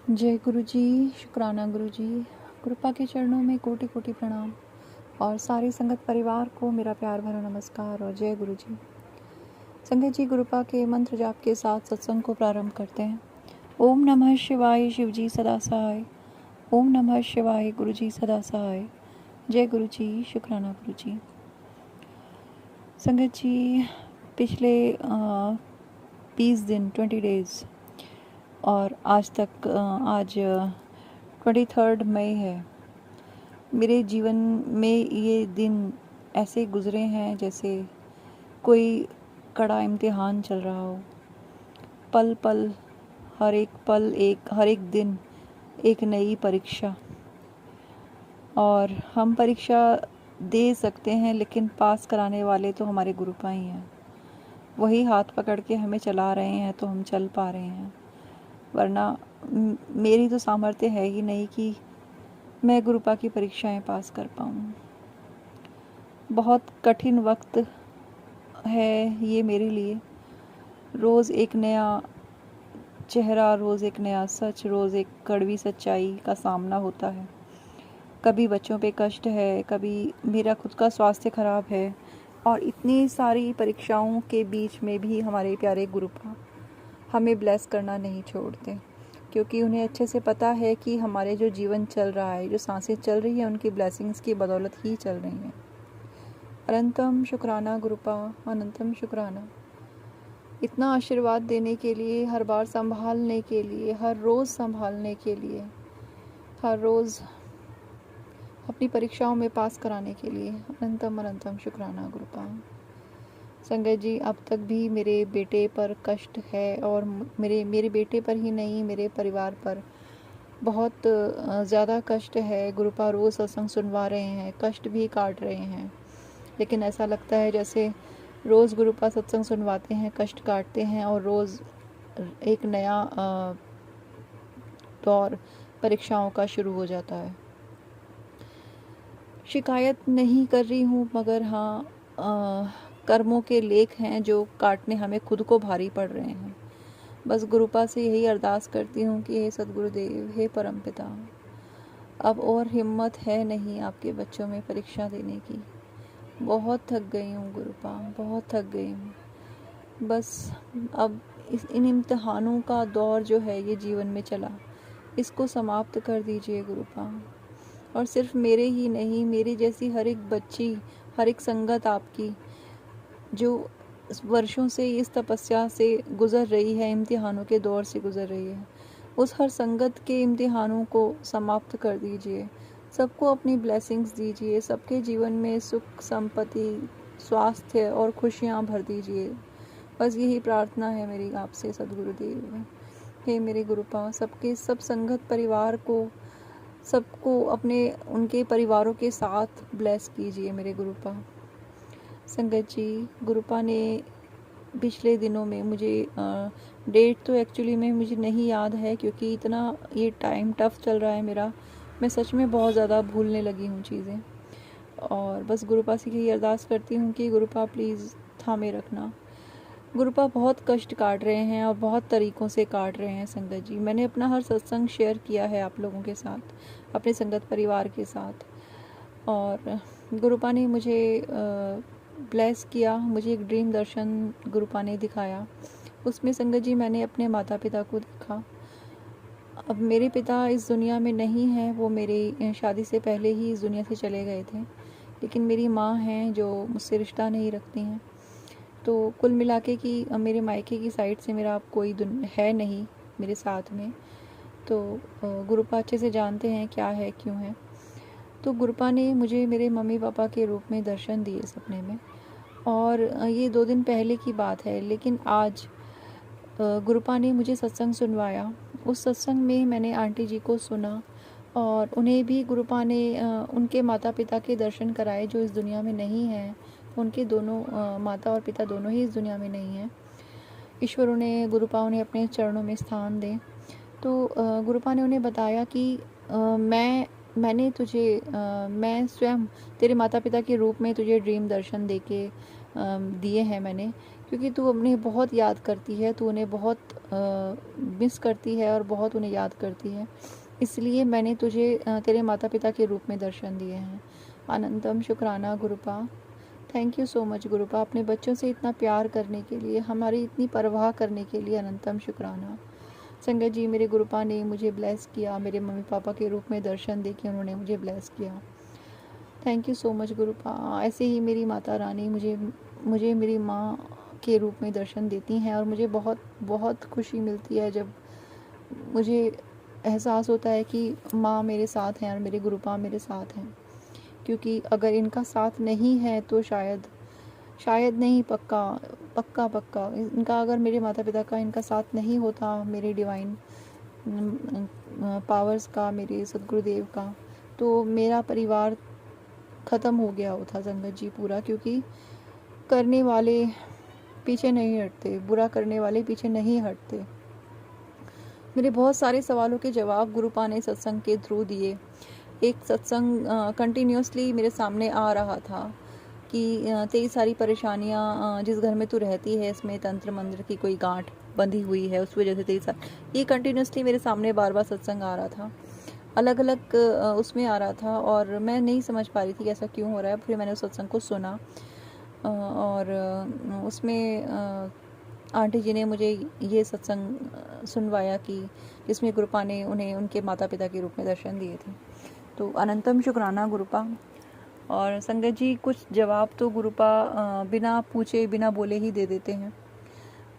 जय गुरु जी, शुक्राना गुरु जी। कृपा के चरणों में कोटि कोटि प्रणाम और सारे संगत परिवार को मेरा प्यार भरा नमस्कार और जय गुरु जी। संगत जी, गुरुपा के मंत्र जाप के साथ सत्संग को प्रारंभ करते हैं। ओम नमः शिवाय, शिव जी सदा सहाय। ओम नमः शिवाय, गुरु जी सदा सहाय। जय गुरु जी, शुक्राना गुरु जी। संगत जी, पिछले 20 दिन 20 डेज और आज तक आज 23 मई है। मेरे जीवन में ये दिन ऐसे गुज़रे हैं जैसे कोई कड़ा इम्तिहान चल रहा हो। पल पल, हर एक दिन एक नई परीक्षा। और हम परीक्षा दे सकते हैं, लेकिन पास कराने वाले तो हमारे गुरुपा ही हैं। वही हाथ पकड़ के हमें चला रहे हैं तो हम चल पा रहे हैं, वरना मेरी तो सामर्थ्य है ही नहीं कि मैं गुरुपा की परीक्षाएं पास कर पाऊँ। बहुत कठिन वक्त है ये मेरे लिए। रोज़ एक नया चेहरा, रोज़ एक नया सच, रोज़ एक कड़वी सच्चाई का सामना होता है। कभी बच्चों पे कष्ट है, कभी मेरा खुद का स्वास्थ्य खराब है, और इतनी सारी परीक्षाओं के बीच में भी हमारे प्यारे गुरुपा हमें ब्लेस करना नहीं छोड़ते, क्योंकि उन्हें अच्छे से पता है कि हमारे जो जीवन चल रहा है, जो सांसें चल रही हैं, उनकी ब्लेसिंग्स की बदौलत ही चल रही हैं। अनंतम शुक्राना गुरुपा, अनंतम शुक्राना। इतना आशीर्वाद देने के लिए, हर बार संभालने के लिए, हर रोज़ संभालने के लिए, हर रोज़ अपनी परीक्षाओं में पास कराने के लिए अनंतम अनंतम शुक्राना गुरुपा। संगत जी, अब तक भी मेरे बेटे पर कष्ट है, और मेरे बेटे पर ही नहीं, मेरे परिवार पर बहुत ज़्यादा कष्ट है। गुरुपा रोज़ सत्संग सुनवा रहे हैं, कष्ट भी काट रहे हैं, लेकिन ऐसा लगता है जैसे रोज़ गुरुपा सत्संग सुनवाते हैं, कष्ट काटते हैं, और रोज़ एक नया दौर परीक्षाओं का शुरू हो जाता है। शिकायत नहीं कर रही हूँ, मगर हाँ, कर्मों के लेख हैं जो काटने हमें खुद को भारी पड़ रहे हैं। बस गुरुपा से यही अरदास करती हूँ कि हे सद्गुरुदेव, हे परमपिता, अब और हिम्मत है नहीं आपके बच्चों में परीक्षा देने की। बहुत थक गई हूँ गुरुपा, बहुत थक गई हूँ। बस अब इन इम्तिहानों का दौर जो है ये जीवन में चला, इसको समाप्त कर दीजिए गुरुपा। और सिर्फ मेरे ही नहीं, मेरी जैसी हर एक बच्ची, हर एक संगत आपकी जो वर्षों से इस तपस्या से गुज़र रही है, इम्तिहानों के दौर से गुज़र रही है, उस हर संगत के इम्तिहानों को समाप्त कर दीजिए। सबको अपनी ब्लेसिंग्स दीजिए, सबके जीवन में सुख, संपत्ति, स्वास्थ्य और खुशियाँ भर दीजिए। बस यही प्रार्थना है मेरी आपसे सद्गुरुदेव। हे मेरे गुरुपा, सबके सब संगत परिवार को, सबको अपने उनके परिवारों के साथ ब्लेस कीजिए मेरे गुरुपा। संगत जी, गुरुपा ने पिछले दिनों में मुझे डेट तो एक्चुअली में मुझे नहीं याद है, क्योंकि इतना ये टाइम टफ चल रहा है मेरा। मैं सच में बहुत ज़्यादा भूलने लगी हूँ चीज़ें, और बस गुरुपा से यही अरदास करती हूँ कि गुरुपा प्लीज़ थामे रखना। गुरुपा बहुत कष्ट काट रहे हैं, और बहुत तरीक़ों से काट रहे हैं संगत जी। मैंने अपना हर सत्संग शेयर किया है आप लोगों के साथ, अपने संगत परिवार के साथ, और गुरुपा ने मुझे ब्लेस किया। मुझे एक ड्रीम दर्शन गुरुपा ने दिखाया। उसमें संगत जी मैंने अपने माता पिता को देखा। अब मेरे पिता इस दुनिया में नहीं हैं, वो मेरी शादी से पहले ही इस दुनिया से चले गए थे, लेकिन मेरी माँ हैं जो मुझसे रिश्ता नहीं रखती हैं। तो कुल मिला के कि मेरे मायके की साइड से मेरा अब कोई है नहीं मेरे साथ में। तो गुरुपा अच्छे से जानते हैं क्या है, क्यों है। तो गुरुपा ने मुझे मेरे मम्मी पापा के रूप में दर्शन दिए सपने में, और ये 2 दिन पहले की बात है। लेकिन आज गुरुपा ने मुझे सत्संग सुनवाया। उस सत्संग में मैंने आंटी जी को सुना, और उन्हें भी गुरुपा ने उनके माता पिता के दर्शन कराए जो इस दुनिया में नहीं हैं। उनके दोनों माता और पिता दोनों ही इस दुनिया में नहीं हैं। ईश्वर उन्हें, गुरुपा उन्हें अपने चरणों में स्थान दें। तो गुरुपा ने उन्हें बताया कि मैंने तुझे, मैं स्वयं तेरे माता पिता के रूप में तुझे ड्रीम दर्शन दे के दिए हैं मैंने, क्योंकि तू उन्हें बहुत याद करती है, तू उन्हें बहुत मिस करती है और बहुत उन्हें याद करती है। इसलिए मैंने तुझे तेरे माता पिता के रूप में दर्शन दिए हैं। अनंतम शुक्राना गुरुपा। थैंक यू सो मच गुरुपा, अपने बच्चों से इतना प्यार करने के लिए, हमारी इतनी परवाह करने के लिए अनंतम शुक्राना। संगत जी, मेरे गुरुपा ने मुझे ब्लेस किया, मेरे मम्मी पापा के रूप में दर्शन दे के उन्होंने मुझे ब्लेस किया। Thank you so much गुरुपा। ऐसे ही मेरी माता रानी मुझे मेरी माँ के रूप में दर्शन देती हैं और मुझे बहुत बहुत खुशी मिलती है जब मुझे एहसास होता है कि माँ मेरे साथ हैं और मेरे गुरुपा मेरे साथ हैं। क्योंकि अगर इनका साथ नहीं है तो शायद नहीं, पक्का पक्का पक्का इनका, अगर मेरे माता पिता का इनका साथ नहीं होता, मेरे डिवाइन पावर्स का, मेरे सदगुरुदेव का, तो मेरा परिवार ख़त्म हो गया होता संगत जी पूरा। क्योंकि करने वाले पीछे नहीं हटते, बुरा करने वाले पीछे नहीं हटते। मेरे बहुत सारे सवालों के जवाब गुरुपा ने सत्संग के थ्रू दिए। एक सत्संग कंटिन्यूसली मेरे सामने आ रहा था कि तेरी सारी परेशानियाँ, जिस घर में तू रहती है इसमें तंत्र मंत्र की कोई गांठ बंधी हुई है, उस वजह से ये कंटिन्यूसली मेरे सामने बार बार सत्संग आ रहा था, अलग अलग उसमें आ रहा था और मैं नहीं समझ पा रही थी कि ऐसा क्यों हो रहा है। फिर मैंने उस सत्संग को सुना और उसमें आंटी जी ने मुझे ये सत्संग सुनवाया कि जिसमें गुरुपा ने उन्हें उनके माता पिता के रूप में दर्शन दिए थे। तो अनंतम शुक्राना गुरुपा। और संगत जी, कुछ जवाब तो गुरुपा बिना पूछे बिना बोले ही दे देते हैं।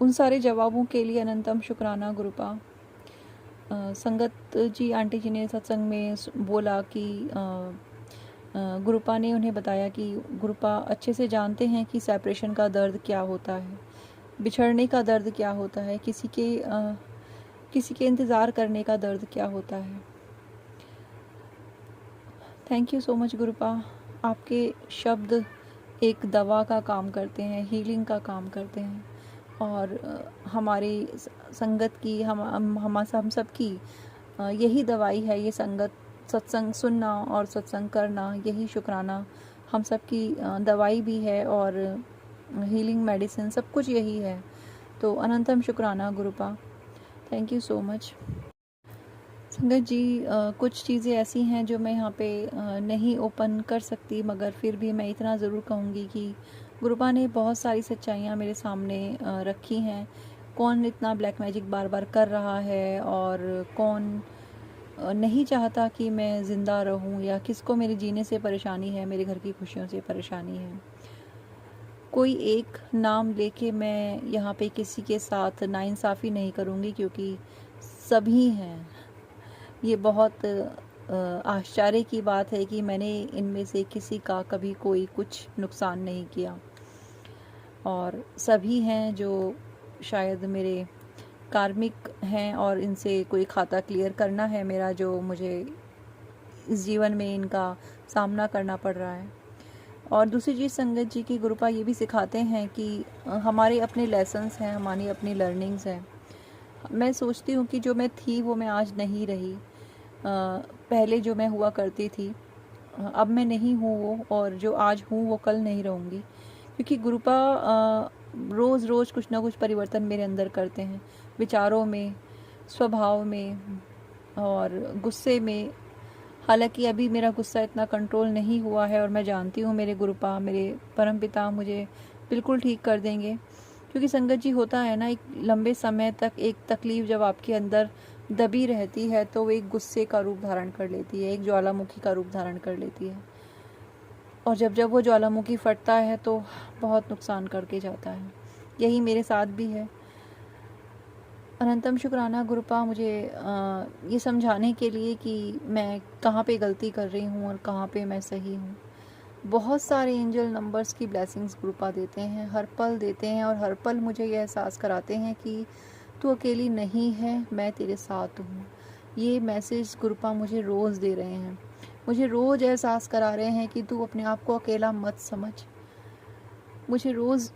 उन सारे जवाबों के लिए अनंतम शुक्राना गुरुपा। संगत जी, आंटी जी ने सत्संग में बोला कि गुरुपा ने उन्हें बताया कि गुरुपा अच्छे से जानते हैं कि सेपरेशन का दर्द क्या होता है, बिछड़ने का दर्द क्या होता है, किसी के इंतज़ार करने का दर्द क्या होता है। Thank you so much गुरुपा। आपके शब्द एक दवा का काम करते हैं, हीलिंग का काम करते हैं और हमारी संगत की, हम सब की यही दवाई है, ये संगत, सत्संग सुनना और सत्संग करना, यही शुक्राना हम सब की दवाई भी है और हीलिंग मेडिसिन सब कुछ यही है। तो अनंतम शुक्राना गुरुपा। Thank you so much. संगत जी, कुछ चीज़ें ऐसी हैं जो मैं यहाँ पे नहीं ओपन कर सकती, मगर फिर भी मैं इतना ज़रूर कहूँगी कि गुरुपा ने बहुत सारी सच्चाइयाँ मेरे सामने रखी हैं। कौन इतना ब्लैक मैजिक बार बार कर रहा है और कौन नहीं चाहता कि मैं ज़िंदा रहूं, या किसको मेरे जीने से परेशानी है, मेरे घर की खुशियों से परेशानी है। कोई एक नाम लेके मैं यहाँ पे किसी के साथ नाइंसाफ़ी नहीं करूँगी, क्योंकि सभी हैं। ये बहुत आश्चर्य की बात है कि मैंने इनमें से किसी का कभी कोई कुछ नुकसान नहीं किया, और सभी हैं जो शायद मेरे कार्मिक हैं और इनसे कोई खाता क्लियर करना है मेरा, जो मुझे इस जीवन में इनका सामना करना पड़ रहा है। और दूसरी चीज़, संगत जी की गुरुपा ये भी सिखाते हैं कि हमारे अपने लेसन्स हैं, हमारी अपनी लर्निंग्स हैं। मैं सोचती हूँ कि जो मैं थी वो मैं आज नहीं रही, पहले जो मैं हुआ करती थी अब मैं नहीं हूँ वो, और जो आज हूँ वो कल नहीं रहूँगी। क्योंकि गुरुपा रोज़ रोज़ कुछ ना कुछ परिवर्तन मेरे अंदर करते हैं, विचारों में, स्वभाव में और गुस्से में। हालांकि अभी मेरा गुस्सा इतना कंट्रोल नहीं हुआ है और मैं जानती हूँ मेरे गुरुपा, मेरे परमपिता मुझे बिल्कुल ठीक कर देंगे। क्योंकि संगत जी, होता है ना, एक लंबे समय तक एक तकलीफ़ जब आपके अंदर दबी रहती है तो वो एक गुस्से का रूप धारण कर लेती है, एक ज्वालामुखी का रूप धारण कर लेती है, और जब जब वो ज्वालामुखी फटता है तो बहुत नुकसान करके जाता है। यही मेरे साथ भी है। अनंतम शुक्राना गुरुपा, मुझे ये समझाने के लिए कि मैं कहाँ पे गलती कर रही हूँ और कहाँ पे मैं सही हूँ। बहुत सारे एंजल नंबर्स की ब्लेसिंग्स गुरुपा देते हैं, हर पल देते हैं, और हर पल मुझे ये एहसास कराते हैं कि तू अकेली नहीं है, मैं तेरे साथ हूँ। ये मैसेज गुरुपा मुझे रोज़ दे रहे हैं, मुझे रोज़ एहसास करा रहे हैं कि तू अपने आप को अकेला मत समझ। मुझे रोज़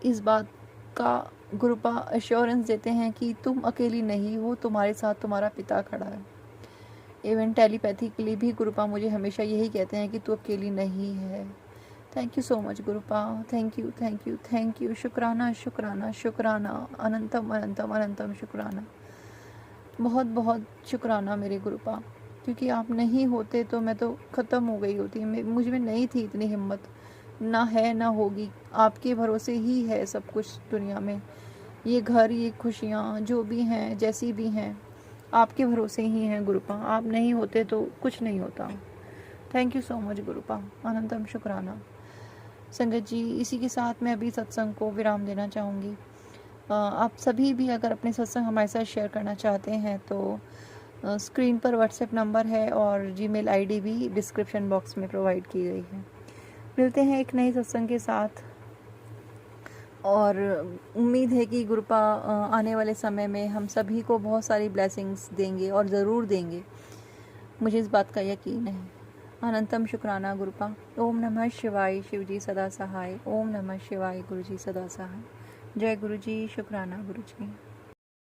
इस बात का गुरुपा एश्योरेंस देते हैं कि तुम अकेली नहीं हो, तुम्हारे साथ तुम्हारा पिता खड़ा है। इवन टेलीपैथिकली भी गुरुपा मुझे हमेशा यही कहते हैं कि तू अकेली नहीं है, thank you so much गुरुपा, thank you thank you thank you, शुक्राना शुक्राना शुक्राना, अनंतम अनंतम अनंतम शुक्राना, बहुत बहुत शुक्राना मेरे गुरुपा, क्योंकि आप नहीं होते तो मैं तो ख़त्म हो गई होती। मुझ में नहीं थी इतनी हिम्मत, ना है ना होगी। आपके भरोसे ही है सब कुछ दुनिया में, ये घर, ये खुशियाँ जो भी हैं, जैसी भी हैं, आपके भरोसे ही हैं गुरुपा। आप नहीं होते तो कुछ नहीं होता। थैंक यू सो मच गुरुपा, अनंतम शुक्राना। संगत जी, इसी के साथ मैं अभी सत्संग को विराम देना चाहूँगी। आप सभी भी अगर अपने सत्संग हमारे साथ शेयर करना चाहते हैं तो स्क्रीन पर व्हाट्सएप नंबर है और जीमेल आईडी भी डिस्क्रिप्शन बॉक्स में प्रोवाइड की गई है। मिलते हैं एक नए सत्संग के साथ, और उम्मीद है कि गुरुपा आने वाले समय में हम सभी को बहुत सारी ब्लेसिंग्स देंगे, और ज़रूर देंगे, मुझे इस बात का यकीन है। अनंतम शुक्राना गुरुपा। ओम नमः शिवाय, शिव जी सदा सहाय। ओम नमः शिवाय, गुरु जी सदा सहाय। जय गुरु जी, शुक्राना गुरु जी।